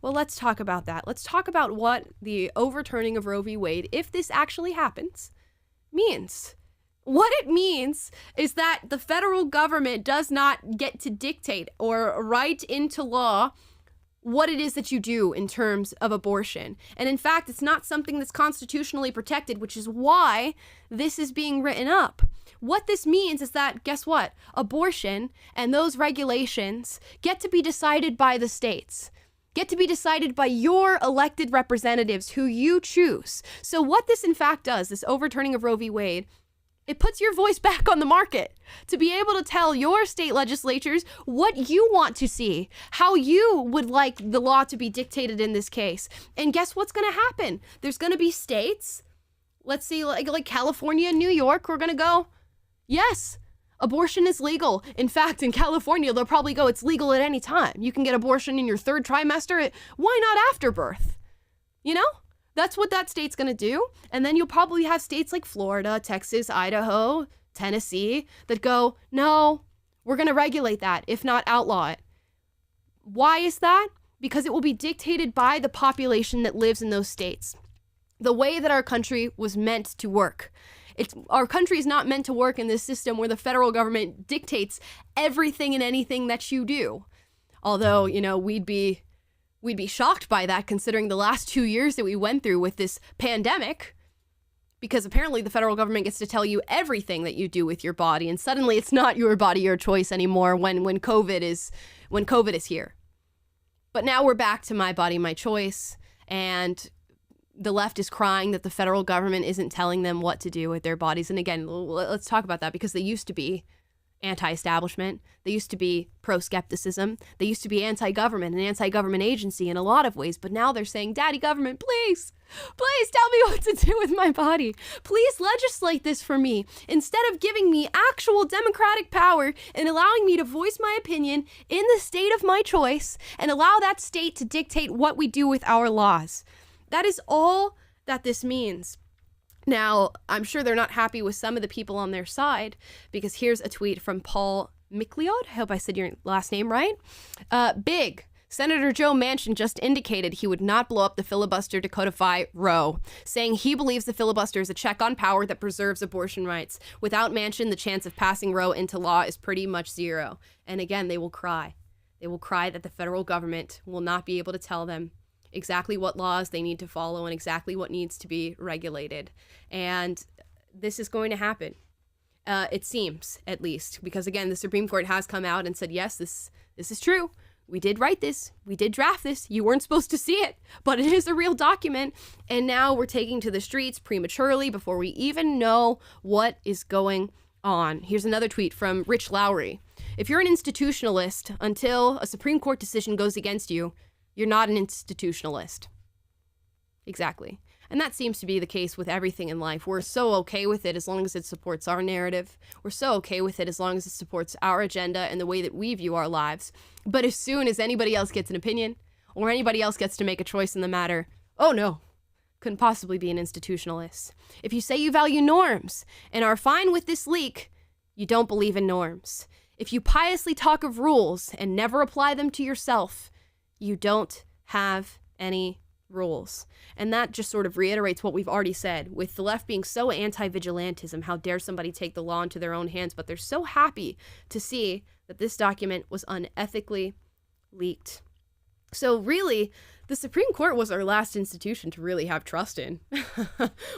Well, let's talk about that. Let's talk about what the overturning of Roe v. Wade, if this actually happens, means. What it means is that the federal government does not get to dictate or write into law what it is that you do in terms of abortion. And in fact, it's not something that's constitutionally protected, which is why this is being written up. What this means is that, guess what? Abortion and those regulations get to be decided by the states, get to be decided by your elected representatives who you choose. So what this in fact does, this overturning of Roe v. Wade, it puts your voice back on the market to be able to tell your state legislatures what you want to see, how you would like the law to be dictated in this case. And guess what's going to happen? There's going to be states, let's see, like California and New York, we're going to go, yes, abortion is legal. In fact, in California, they'll probably go, it's legal at any time. You can get abortion in your third trimester. Why not after birth? You know? That's what that state's going to do. And then you'll probably have states like Florida, Texas, Idaho, Tennessee that go, no, we're going to regulate that, if not outlaw it. Why is that? Because it will be dictated by the population that lives in those states. The way that our country was meant to work. Our country is not meant to work in this system where the federal government dictates everything and anything that you do. Although, you know, we'd be shocked by that considering the last 2 years that we went through with this pandemic, because apparently the federal government gets to tell you everything that you do with your body, and suddenly it's not your body, your choice anymore when COVID is here. But now we're back to my body, my choice, and the left is crying that the federal government isn't telling them what to do with their bodies. And again, let's talk about that, because they used to be anti-establishment. They used to be pro-skepticism. They used to be anti-government, an anti-government agency in a lot of ways. But now they're saying, Daddy government, please tell me what to do with my body. Please legislate this for me. Instead of giving me actual democratic power and allowing me to voice my opinion in the state of my choice and allow that state to dictate what we do with our laws. That is all that this means. Now, I'm sure they're not happy with some of the people on their side, because here's a tweet from Paul Micleod. I hope I said your last name right. Big. Senator Joe Manchin just indicated he would not blow up the filibuster to codify Roe, saying he believes the filibuster is a check on power that preserves abortion rights. Without Manchin, the chance of passing Roe into law is pretty much zero. And again, they will cry. They will cry that the federal government will not be able to tell them exactly what laws they need to follow and exactly what needs to be regulated. And this is going to happen. It seems, at least, because again, the Supreme Court has come out and said, yes, this is true. We did write this. We did draft this. You weren't supposed to see it, but it is a real document. And now we're taking to the streets prematurely before we even know what is going on. Here's another tweet from Rich Lowry. If you're an institutionalist until a Supreme Court decision goes against you, you're not an institutionalist. Exactly. And that seems to be the case with everything in life. We're so okay with it as long as it supports our narrative. We're so okay with it as long as it supports our agenda and the way that we view our lives. But as soon as anybody else gets an opinion or anybody else gets to make a choice in the matter, oh no, couldn't possibly be an institutionalist. If you say you value norms and are fine with this leak, you don't believe in norms. If you piously talk of rules and never apply them to yourself, you don't have any rules. And that just sort of reiterates what we've already said. With the left being so anti-vigilantism, how dare somebody take the law into their own hands, but they're so happy to see that this document was unethically leaked. So really, the Supreme Court was our last institution to really have trust in.